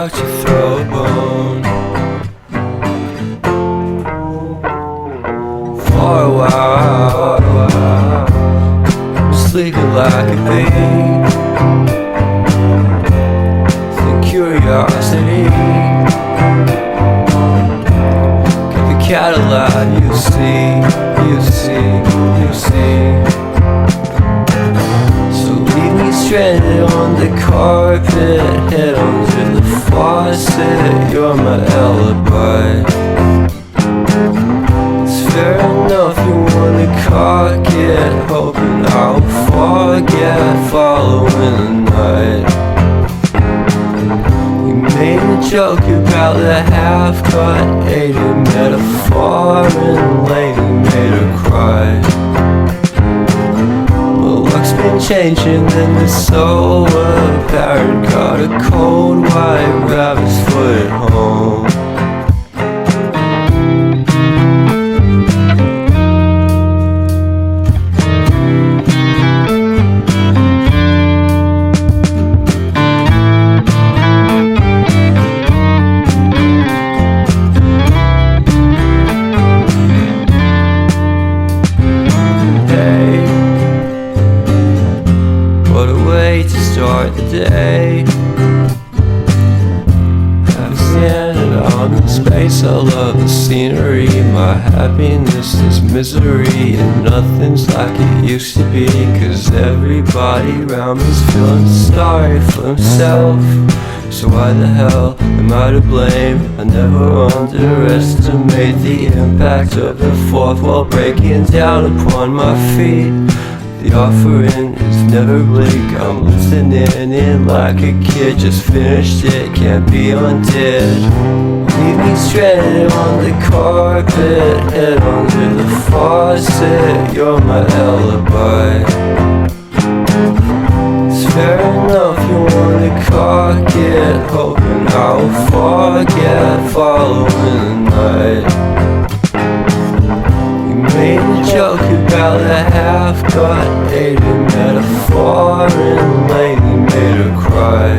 about to throw a bone. For a while, I'm sleeping like a bee. The curiosity, give the cat a lot. You see, you see, you see. So leave me stranded on the carpet, head onto the faucet. You're my alibi. Fair enough, you wanna cock it, hoping I'll forget, following the night. You made a joke about the half-cut, ate a metaphor and lady made her cry. Well, luck's been changing and it's so apparent. Got a cold white rabbit's foot at home. What a way to start the day. Have standing on the space. I love the scenery. My happiness is misery, and nothing's like it used to be. Cause everybody around me's feeling sorry for himself. So why the hell am I to blame? I never underestimate the impact of the fourth wall breaking down upon my feet. The offering is never bleak. I'm listening in like a kid, just finished it, can't be undid. Leave me stranded on the carpet, head onto the faucet. You're my alibi. It's fair enough, you wanna cock it, hoping I'll forget, following the night. Made a joke about a half-cut, ate a metaphor and lady made her cry.